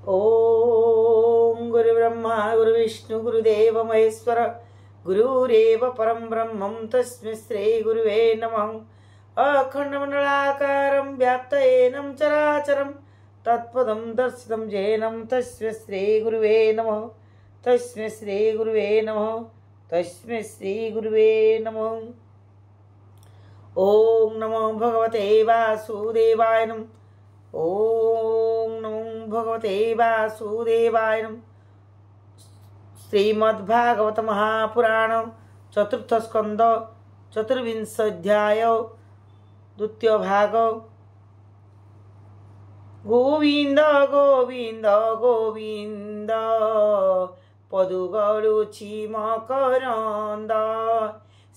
ओम गुरुब्रह्मा गुरुविष्णु गुरुदेव महेश्वर गुरुरेव परम ब्रह्मं तस्मै श्री गुरुवे नमः। अखण्डमण्डलाकारं व्याप्तयेनं चराचरं तत्पदं दर्शितं येनं तस्मै श्री गुरुवे नमः। तस्मै श्री गुरुवे नमः। तस्मै श्री गुरुवे नमः। ओम नमो भगवते वासुदेवाय नमः। ओम नमो भगवते वासुदेवाय नमः। श्रीमद्भागवत महापुराण चतुर्थ स्कंद चतुर्विंश अध्याय द्वितीय भाग। गोविंद गोविंद गोविंद पदु गळुछि मकरंद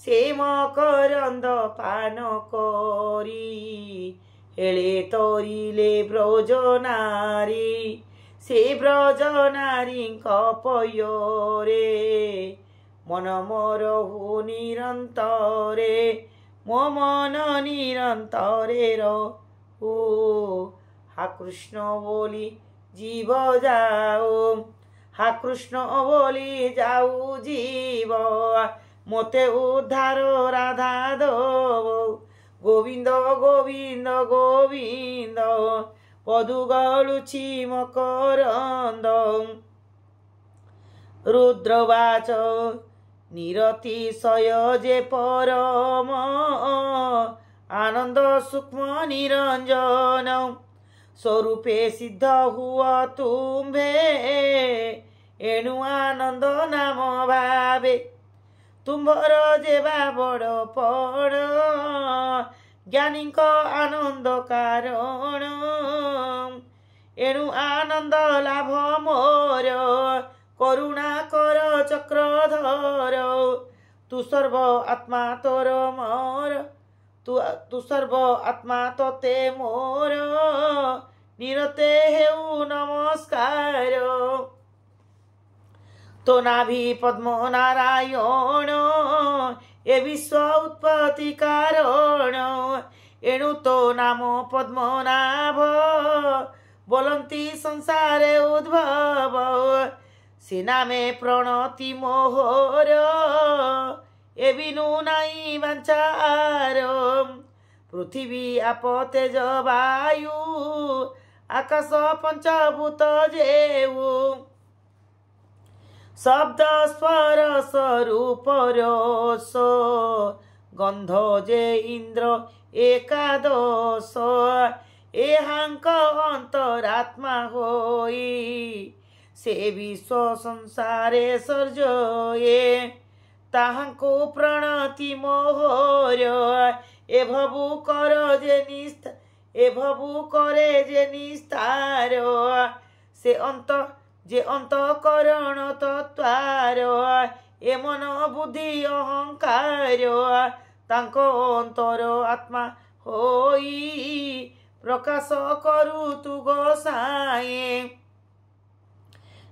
से मकरंद पान करी हेले तोरिले ब्रज नारी से ब्रज नारी पयोरे मन मोर हु निरंतरे मो मन निरंतरे रहो। हा कृष्ण बोली जीव जाओ, हा कृष्ण बोली जाऊ जीव मोते उद्धार राधा दो। गोविंद गोविंद गोविंद पदु गळुछि मकरंद। रुद्रवाच निरतिशय जे परम आनंद सूक्ष्म निरंजन स्वरूपे सिद्ध हुआ तुम्भे एणु आनंद नाम भावे तुम्भर जेबा बड़ पड़ ज्ञानी आनंद कारण एणु आनंद लाभ मोर करुणा कर चक्रधर। तू सर्व आत्मा तोर मोर तू सर्व आत्मा तोते मोर निरते हेउ नमस्कार। तो नाभि पद्म नारायण ए विश्व उत्पत्ति कारण एणु तो नाम पद्मनाभ बोलंती संसारे उद्भव। से नामे प्रणति मोहर ए बिनु नाई वांचार। पृथ्वी आप तेज वायु आकाश पंचभूत जेऊ शब्द स्वर स्वरूप रस गंध जे इंद्र एकादश एहांक अंतरात्मा होई से विश्व संसारे सर्जये ताहांको प्रणति मोहर ए भवु कर करे जे निस्तार। से अंत जे अंतकरण तत्वार ए मन बुद्धि अहंकार तांको अंतर आत्मा होई प्रकाश करू तु गोसाए।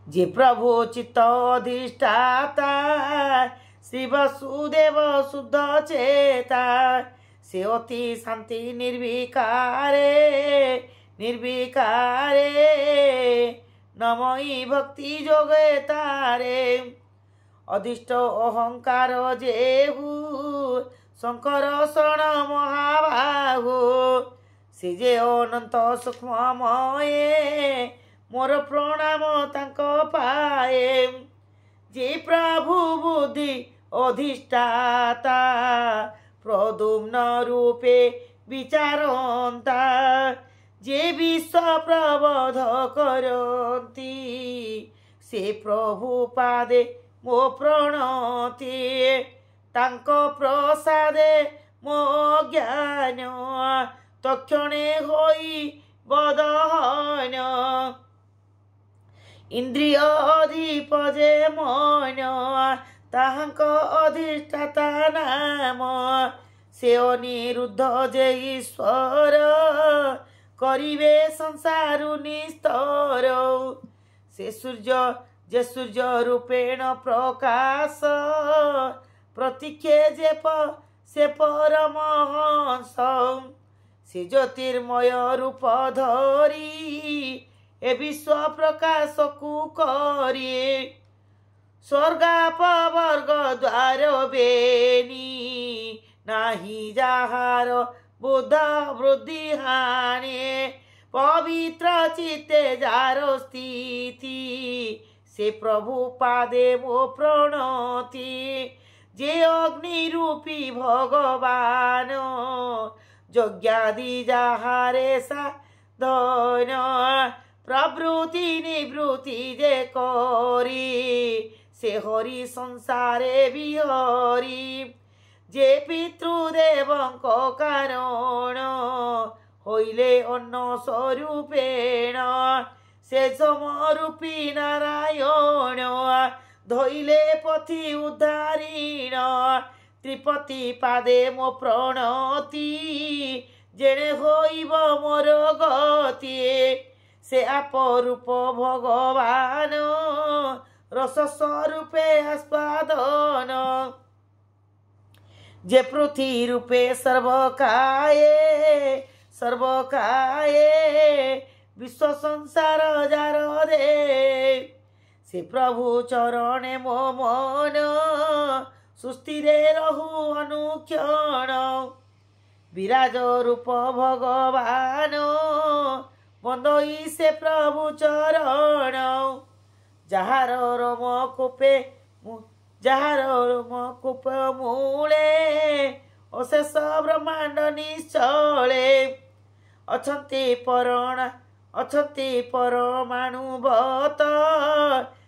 जे प्रभु चित्त अधिष्ठाता श्री वसुदेव शुद्ध चेता से अति शांति निर्विकारे नमई भक्ति जोगे तारे। अधिष्ट अहंकार जेहु शंकर शरण महाबाहु से जे अनंत सूक्ष्ममये मोर प्रणाम तांको पाए। जे प्रभु बुद्धि अधिष्ठाता प्रद्युम्न रूपे विचारंता जे विश्व प्रबोध करती से प्रभु पादे मो प्रणति तांको प्रसादे मो ज्ञान तक्षणे होई बदहन। इंद्रिय अधिप जे मन ताहांको अधिष्ठाता नाम से अनिरुद्ध जे ईश्वर करिवे संसारु निस्तर। से सूर्य रूपेण प्रकाश प्रतीक्षे से परमहंस से ज्योतिर्मय रूप धरी ए विश्व प्रकाश को करिए स्वर्गापवर्ग द्वार बेनी नाही जाहार बुद्ध वृद्धि हाने पवित्र चित्ते जार स्थिति से प्रभु पादे मो प्रणति जे अग्नि रूपी भगवान यज्ञादि जाहारे साधन प्रवृत्ति निवृत्ति जे करी से हरि संसारे बिहरी जे पितृदेवଙ୍କ कारण होइले अन्न स्वरूपेण से समरूपी नारायण धोइले पथि उद्धारीण त्रिपति पादे मो प्रणति जेणे होइब मोर गति से अपरूप भगवान रस स्वरूपे आस्वादन जे पृथ्वी रूपे सर्वकाये विश्व संसार जार दे से प्रभु चरणे मो मन सुस्थिरे रहु अनुक्षण विराज रूप भगवान बंदई से प्रभु चरण जहार रोम कूप मूले अशेष ब्रह्मांड निश्चले अछंती परमाणुवत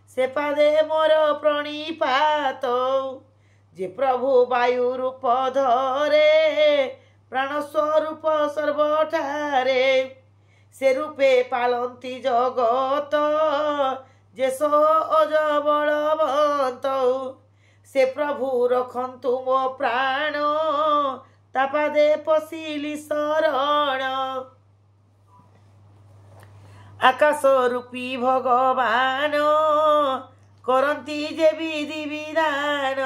से पादे मोर प्रणिपात जे प्रभु वायु रूप धरे प्राण स्वरूप सर्वठारे से रूपे पालंती जगत जे सो अज बलवंत से प्रभु रखन्तु मो प्राण तापादे पशिली शरण आकाश रूपी भगवान करंती जे विधि विधान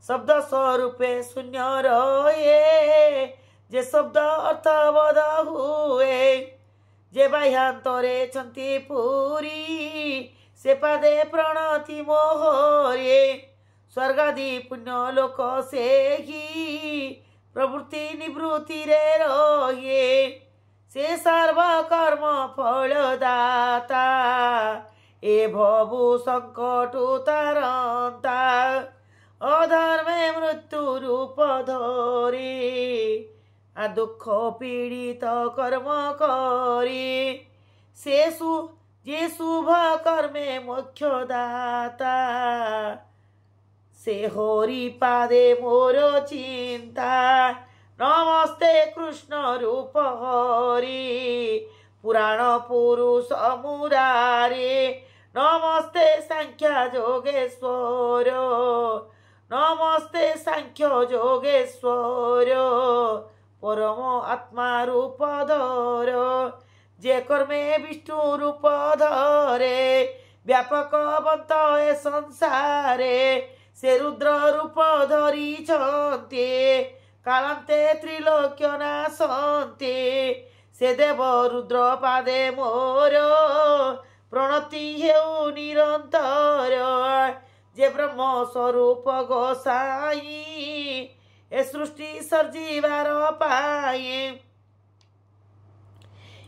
शब्द स्वरूपे शून्य रहे जे शब्द अर्थबोध हुए जे बाह्यांतरे छंती पूरी से पादे प्रणति मोहरे स्वर्गादि पुण्य लोक से ही प्रवृत्ति निवृत्ति रे रहे से सर्व कर्म फलदाता ए भवु संकट तारंता अधर्मे मृत्यु रूप धरी आ दुख पीड़ित कर्म करी जे शुभ कर्मे मोक्ष दाता से हरि पादे मोर चिंता नमस्ते कृष्ण रूप हरि पुराण पुरुष मुरारे नमस्ते सांख्य जोगेश्वर नमस्ते सांख्य जोगेश्वर परम आत्मा रूप धर जे कर्मे विष्णु रूप धरे व्यापक बंत ए संसारे से रुद्र रूप धरी छन्ते कालांते त्रिलोक्य नासन्ते से देव रुद्र पादे मोर प्रणति हेउ निरंतर जे ब्रह्म स्वरूप गोसाई ए सृष्टि सर्जीवार पाए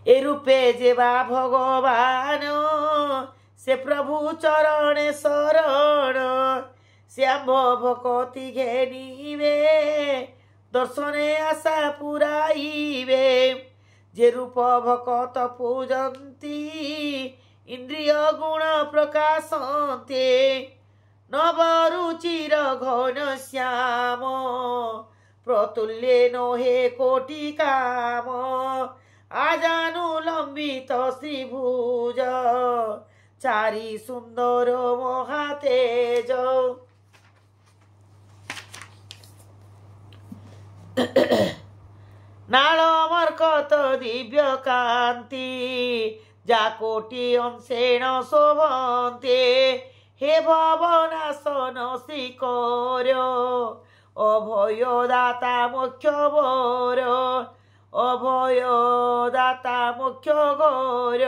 ए रूपे जेवा भगवान से प्रभु चरण शरण श्याम भक्ति घेनिवे दर्शने आशा पुराइवे जे रूप भक्त पूजन्ति इंद्रिय गुण प्रकाशन्ते नवरुचिर घन श्याम प्रतुल्ये नोहे कोटि काम आजानुलंबित श्रीभुज चारि सुंदर महातेज नाल मर्कत दिव्य कांति जाकोटि अंशेण शोभन्ते हे भवनाशन श्रीकर अभयदाता मोक्ष वर अभयदाता मोक्ष गौर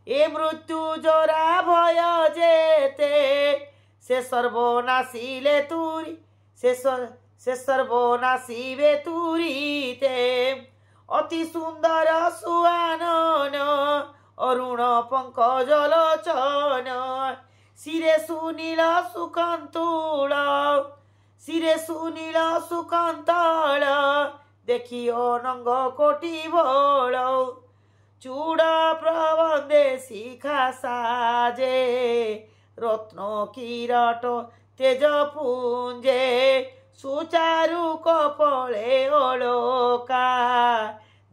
ए मृत्यु जरा भय जेते से सर्वनाशीले तुरी से सर्वनाशीबे तुरीते अति सुंदर सुआनन अरुण पंकज लोचन शिरे सुनील सुकंतुल शिरे सुनील सुकंतल देखी अनंग कोटि बल चूड़ प्रबंधे शिखा साजे रत्न किराट तेज पुंजे सुचारु कपले ओलोका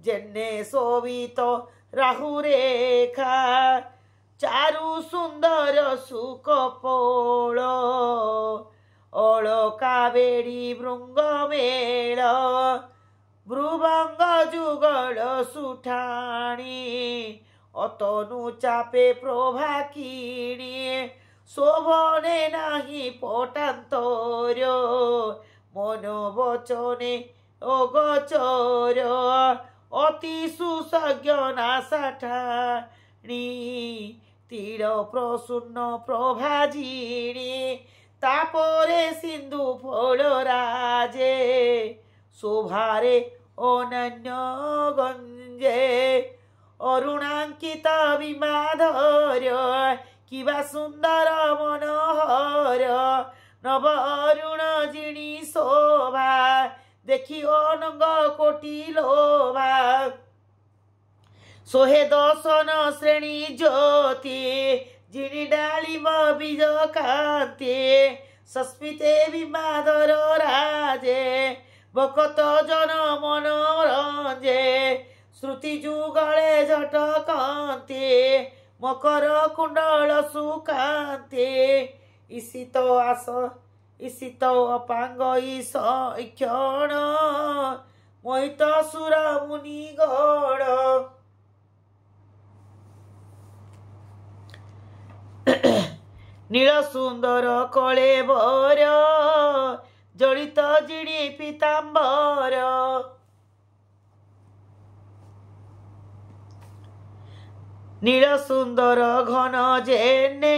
जेने शोभित राहु रेखा चारु सुंदर सुकपोल ओलोका बेड़ी भृंग मेल भ्रुभंग जुगल सुठाणी अतनु चापे प्रभा किणी शोभने नाही पटान्तर्य मन वचने अगोचर अति सुसज्ञ नासाठाणी तीर प्रसून्न प्रभाजिणी तापरे सिंधु फल राजे शोभारे अनन्य गंजे अरुणांकित विमाधर्य किबा सुंदर मनोहर नव अरुण जिणी शोभा देखी अनंग कोटि लोभा सोहे दर्शन श्रेणी ज्योति जिणी डालिम बीज कांति सस्मिते विमाधर राजे भक्त जन मनोरंजे श्रुति जुगले झटकांति मकर कुंडल सुकांति ईशित आस ईशित अपांग ईश क्षण मोहित सुर मुनिगण नील सुंदर कलेबर जड़ित जिणी पीतांबर नील सुंदर घन जेने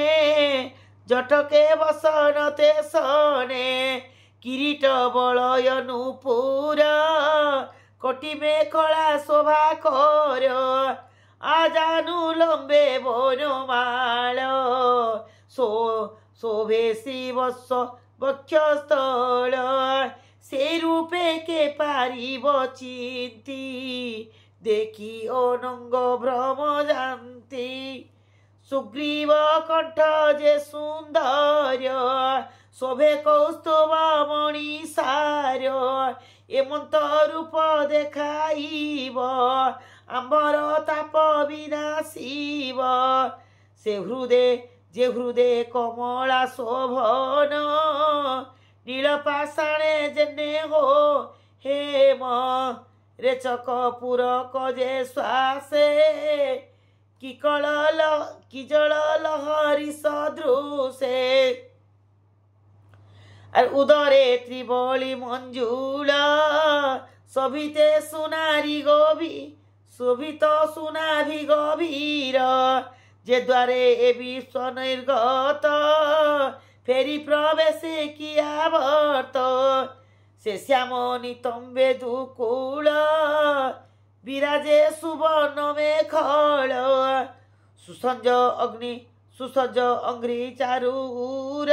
जटके बसनते सने किरीट बलय नुपुर कोटि में कला शोभा कर आजानु लंबे बनमाल शोभे श्रीवत्स वक्षस्थल से रूपे के पारिब चिंती देखी अनंग भ्रम जानती सुग्रीव कंठ जे सुंदर शोभे कौस्तुभ मणि सार एमंत रूप देखाइब आंबर ताप विनाशिब से हृदय कमला शोभन नीलपाषाणे जेने हो हेम रेचक पूरक जे श्वासे कि जल लहरी सदृशे और उदरे त्रिबली मंजुल शोभिते सुनारी शोभित सुनाभि गभीर जे द्वारे ए विश्व निर्गत फेरी प्रवेश किया वर्त से श्याम नितंबे दुकूल विराजे सुवर्ण मेखल सुसज्ज अंग्री चारूर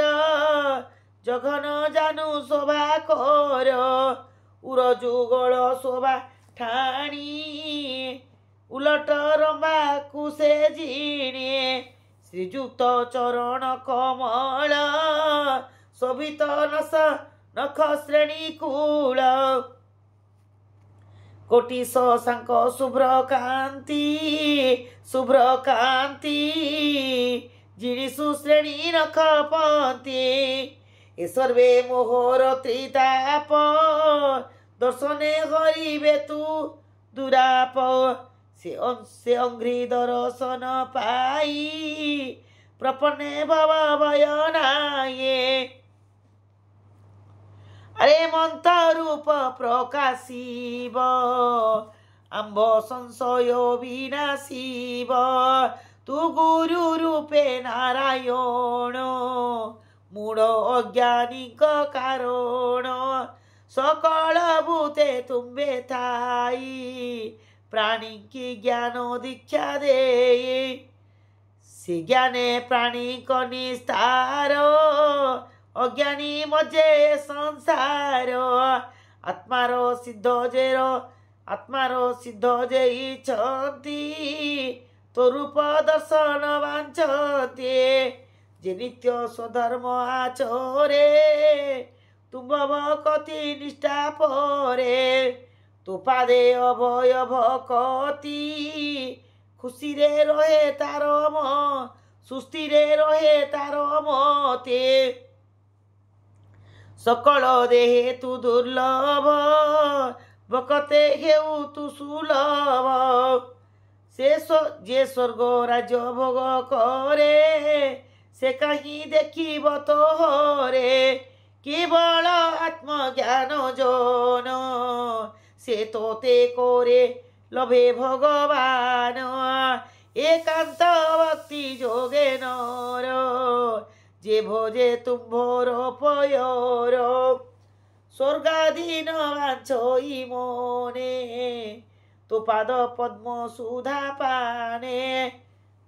जघन जानु शोभा कर उर जुगल शोभा ठाणी उलट रंबा कुसे जिणे श्रीजुक्त चरण कमल शोभित नख श्रेणी कूल कोटि शशांक शुभ्र कांति जिणी सुश्रेणी नख पंती ए सर्वे मोहर त्रिताप दर्शने हरिबे तू दुराप से अंघ्रि दर्शन पाई प्रपन्ने भव भय नाये अरे मंत रूप प्रकाशिब आंब संशय विनाशिब तू गुरु रूपे नारायण मूढ़ अज्ञानी कारण सकल भूते तुम्बे थाई प्राणी की ज्ञान दीक्षा दे से ज्ञाने प्राणी को निस्तार अज्ञानी मजे संसार आत्मार सिद्ध जे इच्छन्ति तो रूप दर्शन वांछन्ति जे नित्य स्वधर्म आचरे तुम्भव कति निष्ठा परे तू पादे अभय भक्ति खुशी रे रहे तार सुस्ती रे रहे तार मते सकल देहे तू दुर्लभ भकते हेउ तू सुलभ से जे स्वर्ग राज्य भोग करे से कहीं देखिब तोहरे केवल आत्मज्ञान जन से तोते कोरे लभे भगवान एकांत भक्ति जोगे नर जे भोजे तुम्भोर पयर स्वर्गाधीन वांछई मने तो पाद पद्म सुधा पाने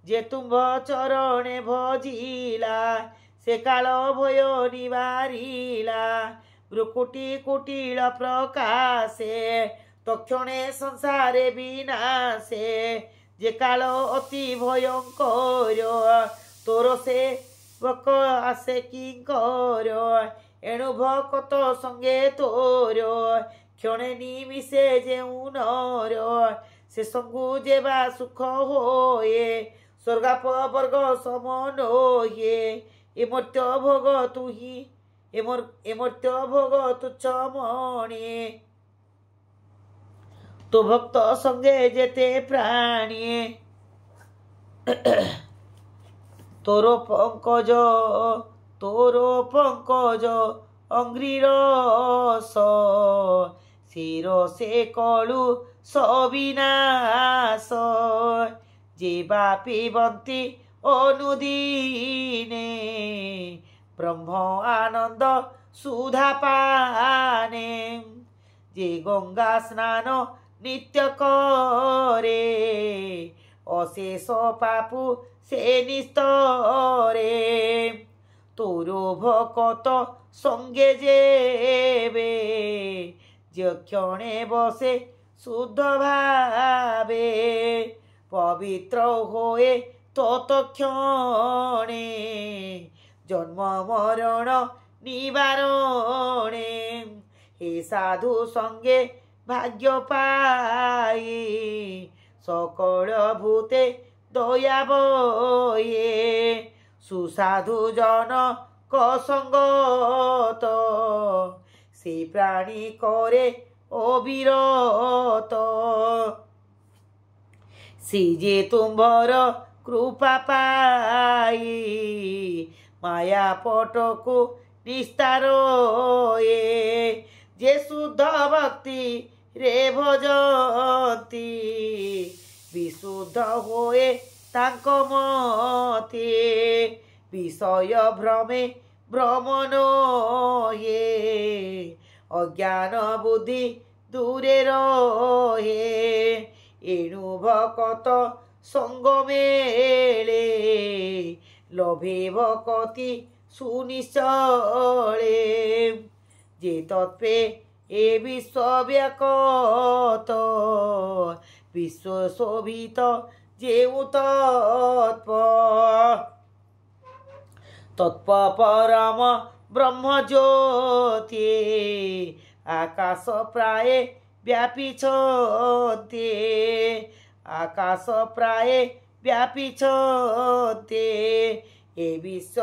जे तुम्भ चरणे भजिला से काल भय निवारिला भ्रुकुटी कुटिल प्रकाशे तक्षणे संसारे विनाशे जे काल अति भयंकर तोर से बक आसे किंकर एणु भकत संगे तोर क्षणे निमिषे जेउ नर से संगु जेबा सुख होए स्वर्गाप वर्ग समन होए ए मर्त्य भोग तू ही ए मर्त्य भोग तुच्छ मणि तो भक्त संगे जेते प्राणी तोरो पंकज अंग्रीरस शिर से कलु सविनाश जेबा पिबन्ति अनुदीने ब्रह्म आनंद सुधा पाने जे गंगा स्नान नित्य करे अशेष पापु से निस्तरे तोरो भकत संगे जेबे क्षणे बसे शुद्ध भावे पवित्र होए तत्क्षणे जन्म मरण निवारणे हे साधु संगे भाग्य पाई सकल भूते दया बये सुसाधु जन कसंगत से प्राणी करे अविरत से जे तुम्भर कृपा पाई माया पटको निस्तार जे शुद्ध भक्ति रे भजती विशुद्ध होए तांक मते विषय भ्रमे भ्रमण ये अज्ञान बुद्धि दूरे रहे एणु भकत संग मेले लभे भकति सुनिश्चले जे तत्वे ए विश्वव्याकत विश्व शोभित जेउ तत्व परम ब्रह्म ज्योति आकाश प्राय व्यापी छते आकाश प्राय व्यापी छते ए विश्व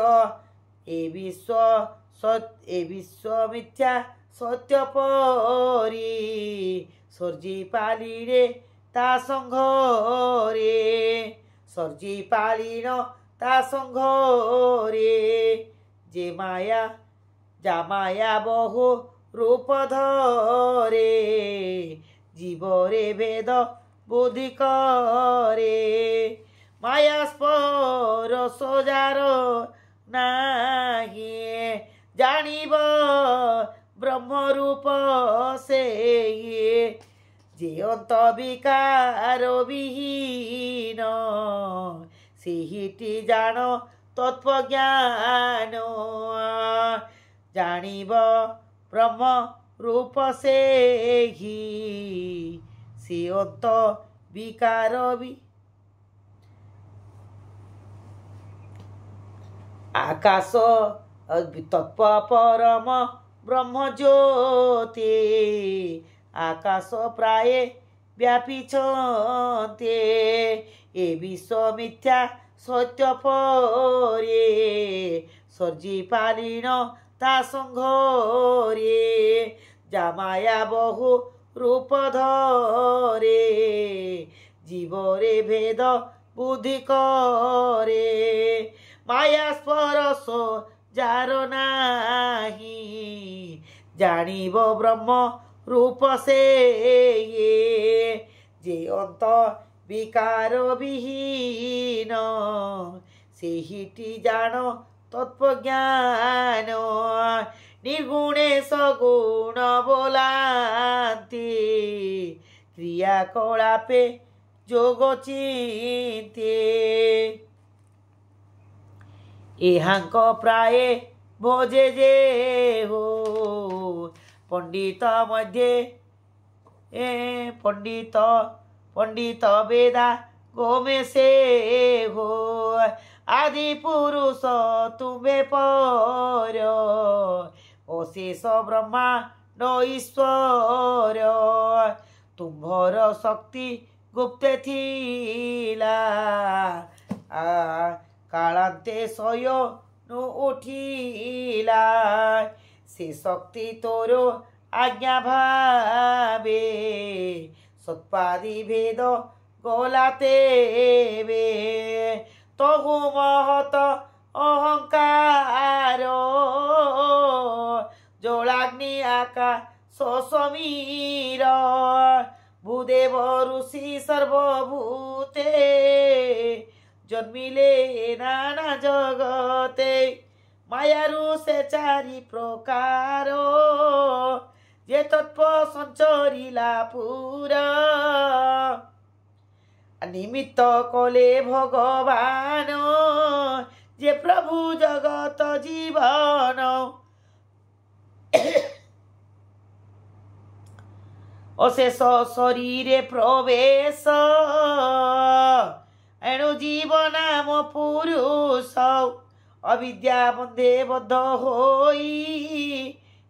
मिथ्या सत्य परी सर्जी पाली रे ता संघरे सर्जी पालीन ता संघरे जे माया जा माया बहु रूप धरे जीवरे भेद बुद्धि करे मायास्पर सजार नाही जानिब ब्रह्मरूप से जे अंत विकार विहीन सेहिटी जान तत्वज्ञान जानिब ब्रह्म रूप से ही से अंत विकार भी आकाश तत्व परम ब्रह्म ज्योति आकाश प्राय व्यापिछन्ते ए विश्व मिथ्या सत्य परे सर्जी पालिन ता संघरे जामाया बहु रूप धरे जीवरे भेद बुद्धि करे माया स्पर्श जार नाही जानिब ब्रह्म रूप से ये जे अंत विकार विहीन सेहिटी जान तत्वज्ञान निर्गुणे सगुण बोलांती क्रियाकलापे जोग चिंते एहांक प्राय भोजे जे हो पंडित मध्ये पंडित वेदा गोमे से हो आदि पुरुष तुम्हें पर अशेष ब्रह्मा न ईश्वर तुम्भर शक्ति गुप्त थीला कालांते स्वयं उठिला से शक्ति तोर आज्ञा भावे सत्पादी भेद गलाते वे तहु महत अहंकार जलाग्नि आकाश समीर भूदेव ऋषि सर्वभूते जन्मिले नाना जगते मायारु से चारि प्रकार जे तत्व संचरिला पूरा निमित्त कले भगवान जे प्रभु जगत जीवन अशेष शरीरे प्रवेश एणु जीव नाम पुरुष अविद्या बंधे बद्ध होई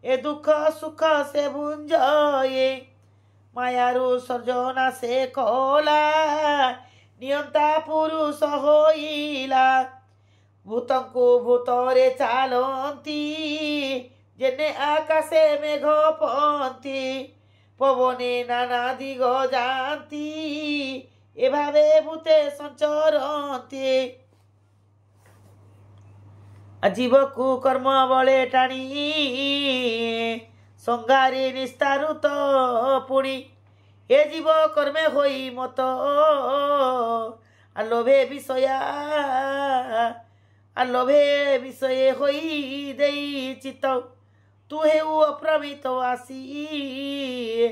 ए दुख सुख से भुंजये मायारु सर्जना से कला नियंता पुरुष होइला भूतंकु भूतरे चालंती जेने आकाशे मेघ पंती पवने नाना दिग जानती एभावे भूते संचरती जीव को कर्म बले टाणी संगारे निस्तारुत पुणी हे जीव कर्मे होई मत लोभे विषय होई देई चित्त तू हेउ अप्रमित आसी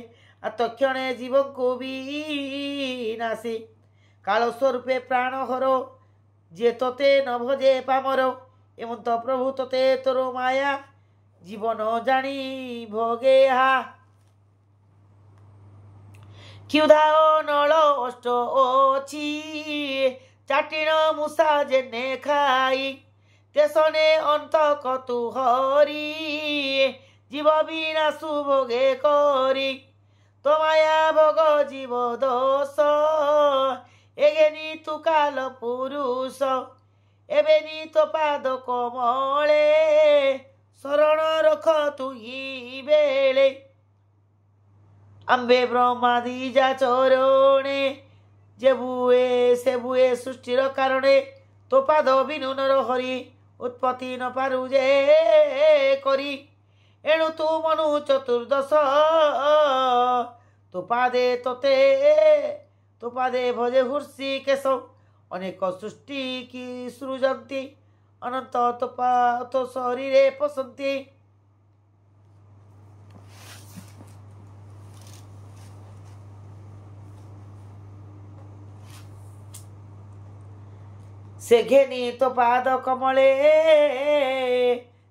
तक्षणे जीव को भी नासी काल स्वरूपे प्राण हरो जे तोते न भजे पामर एमंत प्रभु तोते तोर माया जीवन जानी भोगे हा क्षुधा नल अष्ट अछि चाटिण मुसा जेने खाई तेसने अंत कतु हरि जीव विनाशु भोगे करी तो माया भोग जीव दोष एगेनी तु काल पुरुष एबेनी तो पाद कमले शरण रख तु ही बेले अम्बे ब्रह्मादि जा चरणे जे बुए से बुए सृष्टिर कारणे तो पाद बिनु नर हरि उत्पत्ति न पारु जे करी एणु तू मनु चतुर्दश तु पादे तोते तु पादे भजे हुर्षि केश अनेक सृष्टि की सृजन्ति अनंत तपात शरीरे पसन्ति। से घेनी तो पाद कमले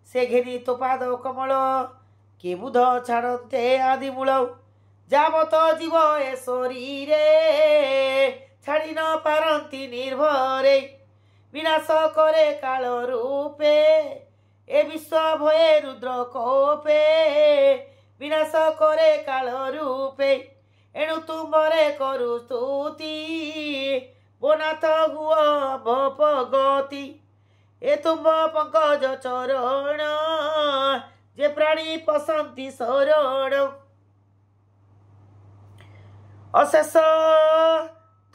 से घेनी तो पाद कमल के बुध छाड़ते आदि मूल जावत जीव ए शरीरे छाड़ी न पारती निर्भरे विनाश करे काल रूपे ए विश्व भये रुद्र कोपे विनाश करे काल रूपे एणु तुम्बरे करु स्तुति बोनाथ हुआ भगति ए तुम्ब पंकज चरण जे प्राणी पसंती शरण अशेष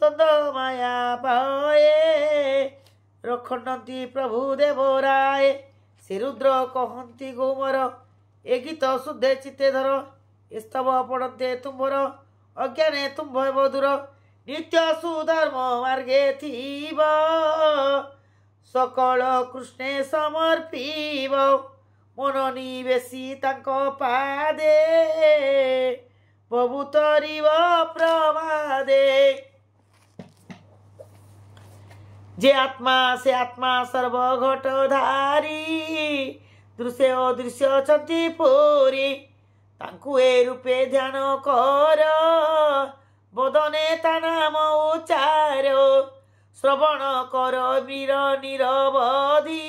तद माया पाए रखती प्रभु देवराय से रुद्र कहती गोमर ए गीत शुद्धे चित्ते धर स्तव पढ़ते तुम्भर अज्ञाने तुम्भ दूर नित्य सुधर्म मार्गे थीब सकल कृष्णे समर्पीब मन निवेशी तांको पादे प्रभुतरीव प्रमादे जे आत्मा से आत्मा सर्वघटधारी दृश्य अदृश्य छंती पूरी तांकु ए रूपे ध्यान कर बदने ता नाम उच्चार श्रवण कर वीर निरवधि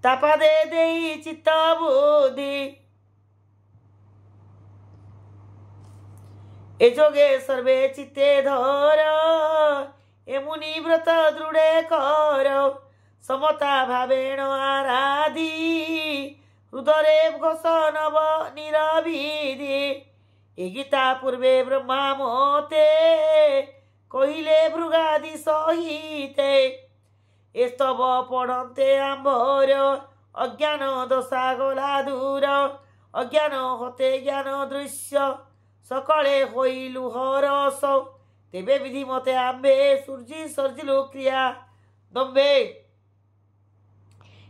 तापादे देई चित्त बुद्धि ए जोगे सर्वे चित्ते धर ए मुनि व्रत दृढ़े कर समता भावेण आराधि हृदरे घोष नव निरविधि ए गीता पूर्वे ब्रह्मा मोते कहिले भृगादि सहिते ए स्तव पढ़ते आंबर अज्ञान दशा गला दूर अज्ञान होते ज्ञान दृश्य सकले होइलु हरस तेबे विधि मते आंबे सूर्यि सर्जिलु क्रिया दम्बे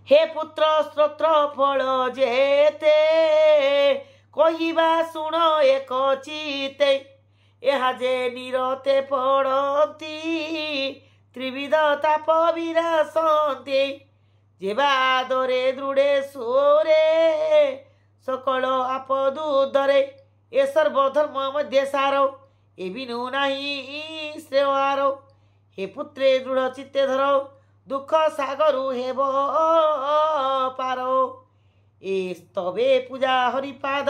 हे पुत्र स्तोत्र फल जेते कहिबा शुण एक चिते एहा जे निरते पड़ती त्रिविध ताप विरासन्ति जेबादरे दृढ़े सोरे सकल आपदु धरे ए सर्वधर्म मध्य सारो ए बिनु नाही श्रेयारो हे पुत्रे दृढ़ चित्ते धरो दुख सागरु हेब पारो ए स्तवे पूजा हरिपाद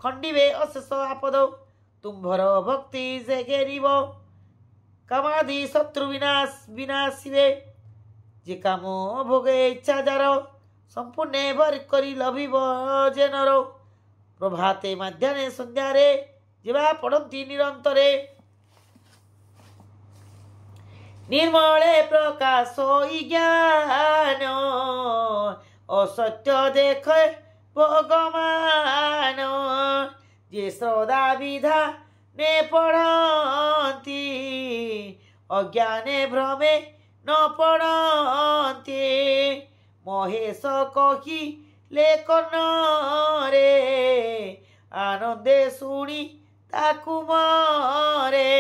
खंडिबे अशेष आपद तुम्भर भक्ति से घेरिब कामादि शत्रु विनाशिबे जे काम भोगे इच्छा जार संपूर्ण भर करी लभिब जे नर प्रभाते मध्याह्ने संध्यारे जेबा पढ़ती निरंतरे निर्मले प्रकाश ज्ञान असत्य देख भगवान जे श्रद्धा विधा ने पढ़ती अज्ञाने भ्रमे न पढ़ती महेश कही लेखन रे आनंदे शुणी ताकु मरे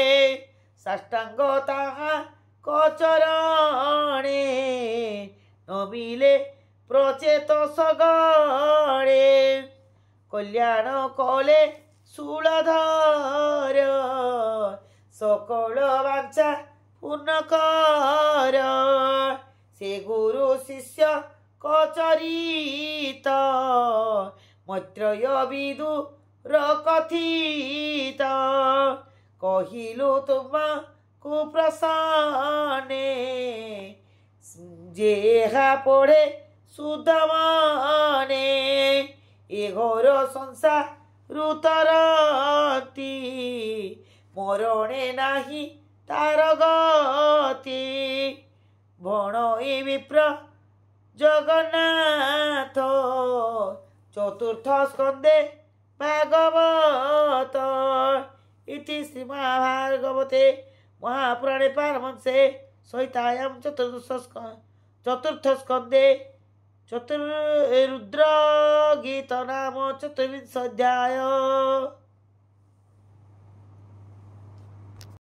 साष्टांग ताहा कचरणे नमिले प्रचेत सगणे कल्याण कले शूलधर सकल वांछा पूर्ण कर से गुरु शिष्य कचरित मैत्रेय विदु कथित कहिलु तुम कुप्रसन्ने जेहा पढ़े शुद्ध मने ए घोर संसार रुतरती मरणे नाही तार गति भण ए विप्र जगन्नाथ चतुर्थ स्कंदे भागवत इति श्रीमद्भागवते महापुराणे पारमहंसे संहितायां चतुर्थस्कन्धे रुद्रगीत नाम 24 अध्याय।